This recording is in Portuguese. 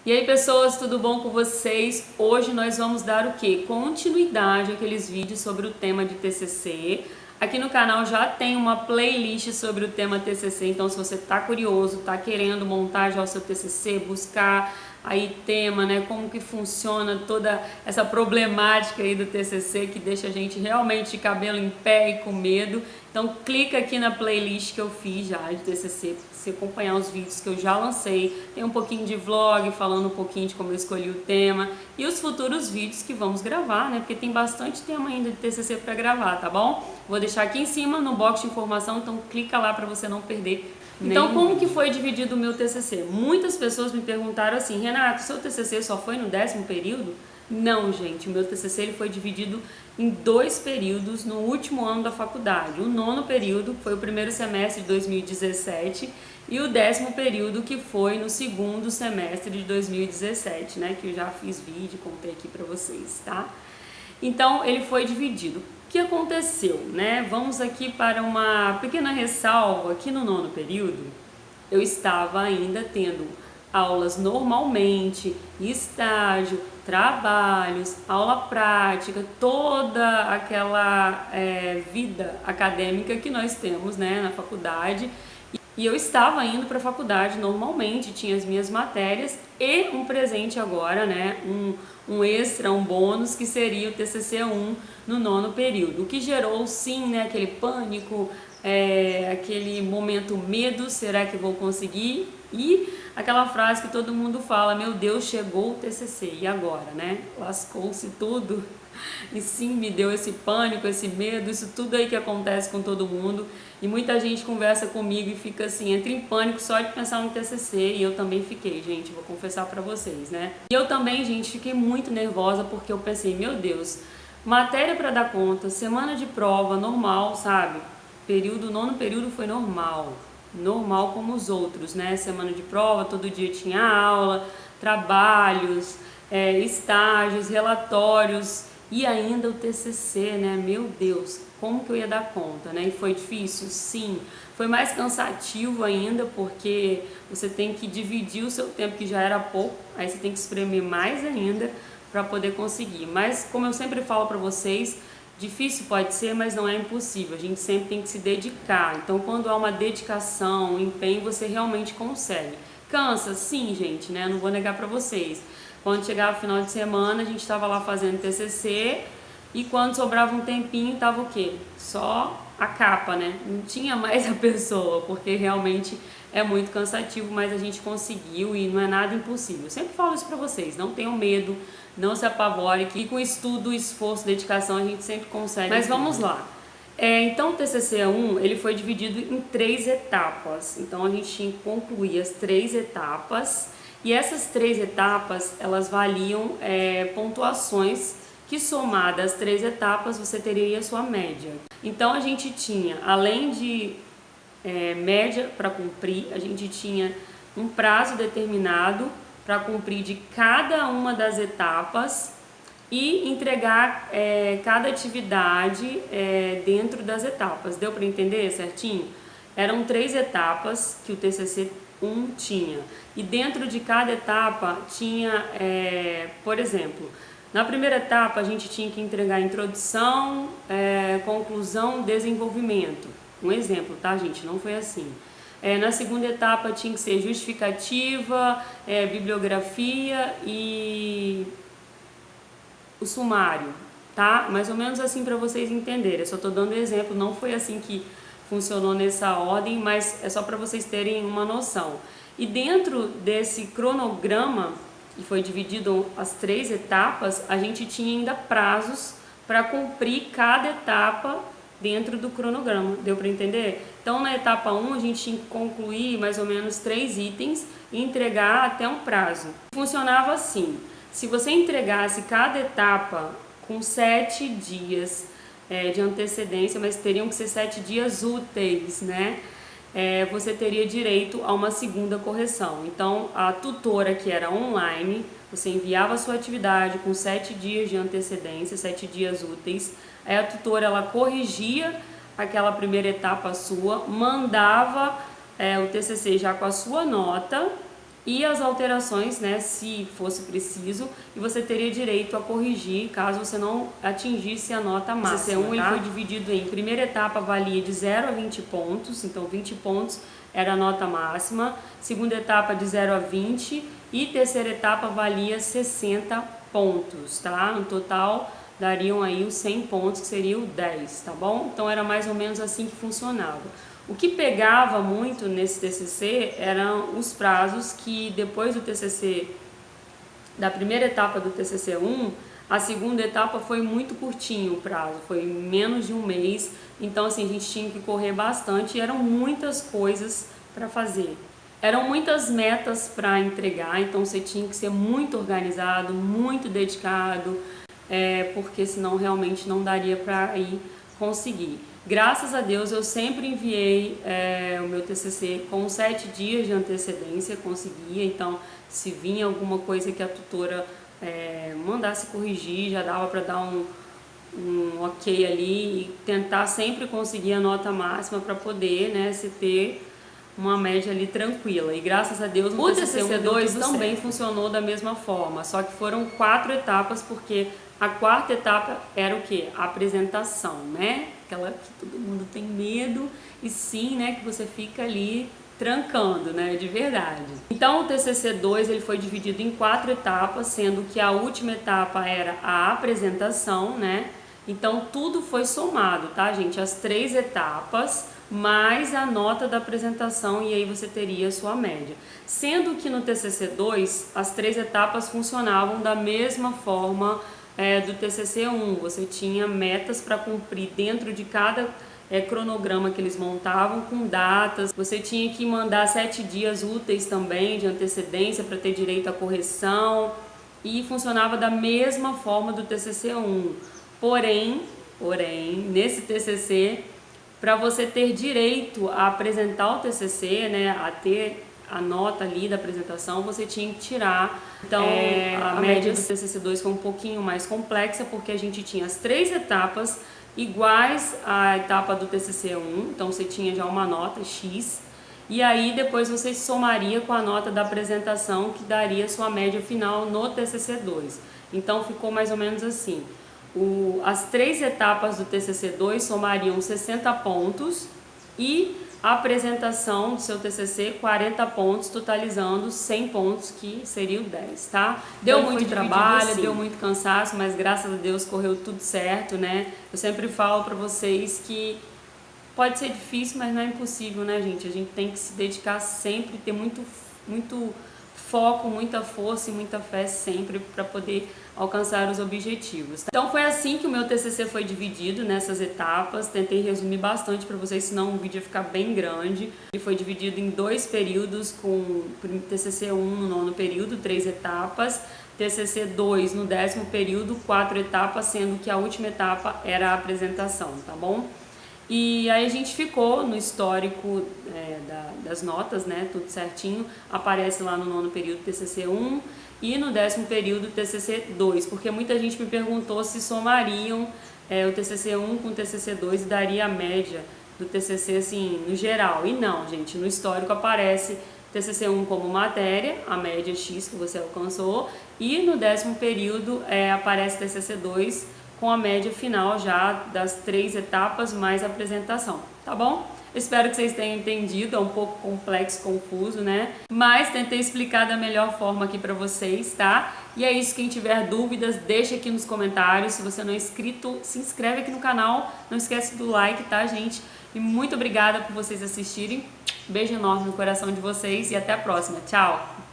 E aí pessoas, tudo bom com vocês? Hoje nós vamos dar o quê? Continuidade àqueles vídeos sobre o tema de TCC. Aqui no canal já tem uma playlist sobre o tema TCC, então se você tá curioso, tá querendo montar já o seu TCC, buscar aí tema, né, como que funciona toda essa problemática aí do TCC que deixa a gente realmente de cabelo em pé e com medo, então clica aqui na playlist que eu fiz já de TCC, pra você acompanhar os vídeos que eu já lancei, tem um pouquinho de vlog falando um pouquinho de como eu escolhi o tema e os futuros vídeos que vamos gravar, né, porque tem bastante tema ainda de TCC para gravar, tá bom? Vou deixar aqui em cima no box de informação, então clica lá para você não perder. Então, como que foi dividido o meu TCC? Muitas pessoas me perguntaram assim, Renato, seu TCC só foi no 10º período? Não, gente, o meu TCC ele foi dividido em 2 períodos no último ano da faculdade. O 9º período foi o primeiro semestre de 2017 e o 10º período que foi no 2º semestre de 2017, né? Que eu já fiz vídeo, contei aqui pra vocês, tá? Então, ele foi dividido. O que aconteceu, né? Vamos aqui para uma pequena ressalva. Aqui no 9º período, eu estava ainda tendo aulas normalmente, estágio, trabalhos, aula prática, toda aquela vida acadêmica que nós temos, né, na faculdade. E eu estava indo para a faculdade normalmente, tinha as minhas matérias e um presente agora, né, um extra, um bônus, que seria o TCC1 no 9º período, o que gerou sim, né, aquele pânico, aquele momento medo, será que vou conseguir? E aquela frase que todo mundo fala, meu Deus, chegou o TCC, e agora, né? Lascou-se tudo. E sim, me deu esse pânico, esse medo, isso tudo aí que acontece com todo mundo. E muita gente conversa comigo e fica assim, entra em pânico só de pensar no TCC. E eu também fiquei, gente, vou confessar pra vocês, né? E eu também, gente, fiquei muito nervosa porque eu pensei, meu Deus, matéria pra dar conta, semana de prova, normal, sabe? Período, 9º período foi normal como os outros, né? Semana de prova, todo dia tinha aula, trabalhos, estágios, relatórios e ainda o TCC, né? Meu Deus, como que eu ia dar conta, né? E foi difícil? Sim. Foi mais cansativo ainda porque você tem que dividir o seu tempo, que já era pouco, aí você tem que espremer mais ainda para poder conseguir. Mas como eu sempre falo para vocês, difícil pode ser, mas não é impossível. A gente sempre tem que se dedicar. Então, quando há uma dedicação, um empenho, você realmente consegue. Cansa? Sim, gente, né? Não vou negar pra vocês. Quando chegava o final de semana, a gente estava lá fazendo TCC e quando sobrava um tempinho, tava o quê? Só a capa, né? Não tinha mais a pessoa, porque realmente é muito cansativo, mas a gente conseguiu e não é nada impossível. Eu sempre falo isso pra vocês, não tenham medo, não se apavore, que com estudo, esforço, dedicação a gente sempre consegue. Mas vamos lá. Então o TCC1 ele foi dividido em 3 etapas, então a gente tinha que concluir as 3 etapas e essas 3 etapas elas valiam pontuações que somadas as 3 etapas você teria a sua média. Então a gente tinha, além de média para cumprir, a gente tinha um prazo determinado para cumprir de cada uma das etapas e entregar cada atividade dentro das etapas. Deu para entender certinho? Eram 3 etapas que o TCC1 tinha. E dentro de cada etapa tinha, por exemplo, na primeira etapa a gente tinha que entregar introdução, conclusão, desenvolvimento. Um exemplo, tá, gente? Não foi assim. Na segunda etapa tinha que ser justificativa, bibliografia e o sumário, tá? Mais ou menos assim para vocês entenderem. Eu só tô dando exemplo, não foi assim que funcionou nessa ordem, mas é só para vocês terem uma noção. E dentro desse cronograma, que foi dividido as 3 etapas, a gente tinha ainda prazos para cumprir cada etapa dentro do cronograma, deu para entender? Então na etapa 1 a gente tinha que concluir mais ou menos 3 itens e entregar até um prazo. Funcionava assim, se você entregasse cada etapa com 7 dias de antecedência, mas teriam que ser 7 dias úteis, né? Você teria direito a uma segunda correção. Então a tutora, que era online, você enviava a sua atividade com 7 dias de antecedência, 7 dias úteis, aí a tutora ela corrigia aquela primeira etapa sua, mandava o TCC já com a sua nota e as alterações, né, se fosse preciso, e você teria direito a corrigir caso você não atingisse a nota máxima. O TCC1 ele foi dividido em primeira etapa valia de 0 a 20 pontos, então 20 pontos era a nota máxima, segunda etapa de 0 a 20 e terceira etapa valia 60 pontos, tá? No total dariam aí os 100 pontos, que seria o 10, tá bom? Então era mais ou menos assim que funcionava. O que pegava muito nesse TCC eram os prazos que depois do TCC, da primeira etapa do TCC1, a segunda etapa foi muito curtinho o prazo, foi menos de um mês, então assim, a gente tinha que correr bastante e eram muitas coisas para fazer. Eram muitas metas para entregar, então você tinha que ser muito organizado, muito dedicado, porque senão realmente não daria para ir conseguir. Graças a Deus eu sempre enviei o meu TCC com 7 dias de antecedência, conseguia, então se vinha alguma coisa que a tutora mandasse corrigir, já dava para dar um ok ali e tentar sempre conseguir a nota máxima para poder, né, se ter uma média ali tranquila. E graças a Deus o TCC2 também funcionou da mesma forma, só que foram 4 etapas, porque a quarta etapa era o quê? A apresentação, né? Aquela que todo mundo tem medo e sim, né, que você fica ali trancando, né, de verdade. Então o TCC2 ele foi dividido em 4 etapas, sendo que a última etapa era a apresentação, né? Então tudo foi somado, tá, gente? As 3 etapas mais a nota da apresentação, e aí você teria a sua média. Sendo que no TCC2 as 3 etapas funcionavam da mesma forma do TCC1, você tinha metas para cumprir dentro de cada cronograma que eles montavam com datas, você tinha que mandar 7 dias úteis também de antecedência para ter direito à correção, e funcionava da mesma forma do TCC1. Porém, nesse TCC, para você ter direito a apresentar o TCC, né, a ter a nota ali da apresentação, você tinha que tirar. Então, a média do TCC2 foi um pouquinho mais complexa, porque a gente tinha as 3 etapas iguais à etapa do TCC1, então você tinha já uma nota X, e aí depois você somaria com a nota da apresentação, que daria sua média final no TCC2. Então ficou mais ou menos assim. As 3 etapas do TCC2 somariam 60 pontos e a apresentação do seu TCC 40 pontos, totalizando 100 pontos, que seria o 10, tá? Deu muito trabalho, deu muito cansaço, mas graças a Deus correu tudo certo, né? Eu sempre falo pra vocês que pode ser difícil, mas não é impossível, né, gente? A gente tem que se dedicar sempre, ter muito foco, muita força e muita fé sempre para poder alcançar os objetivos. Então foi assim que o meu TCC foi dividido nessas etapas. Tentei resumir bastante para vocês, senão o vídeo ia ficar bem grande. Ele foi dividido em 2 períodos, com TCC1 no 9º período, 3 etapas, TCC2 no 10º período, 4 etapas, sendo que a última etapa era a apresentação, tá bom? E aí a gente ficou no histórico das notas, né, tudo certinho, aparece lá no 9º período TCC1 e no 10º período TCC2, porque muita gente me perguntou se somariam o TCC1 com o TCC2 e daria a média do TCC assim, no geral. E não, gente, no histórico aparece TCC1 como matéria, a média X que você alcançou, e no 10º período aparece TCC2 com a média final já das 3 etapas mais a apresentação, tá bom? Espero que vocês tenham entendido, é um pouco complexo, confuso, né? Mas tentei explicar da melhor forma aqui pra vocês, tá? E é isso, quem tiver dúvidas, deixa aqui nos comentários. Se você não é inscrito, se inscreve aqui no canal, não esquece do like, tá, gente? E muito obrigada por vocês assistirem. Beijo enorme no coração de vocês e até a próxima. Tchau!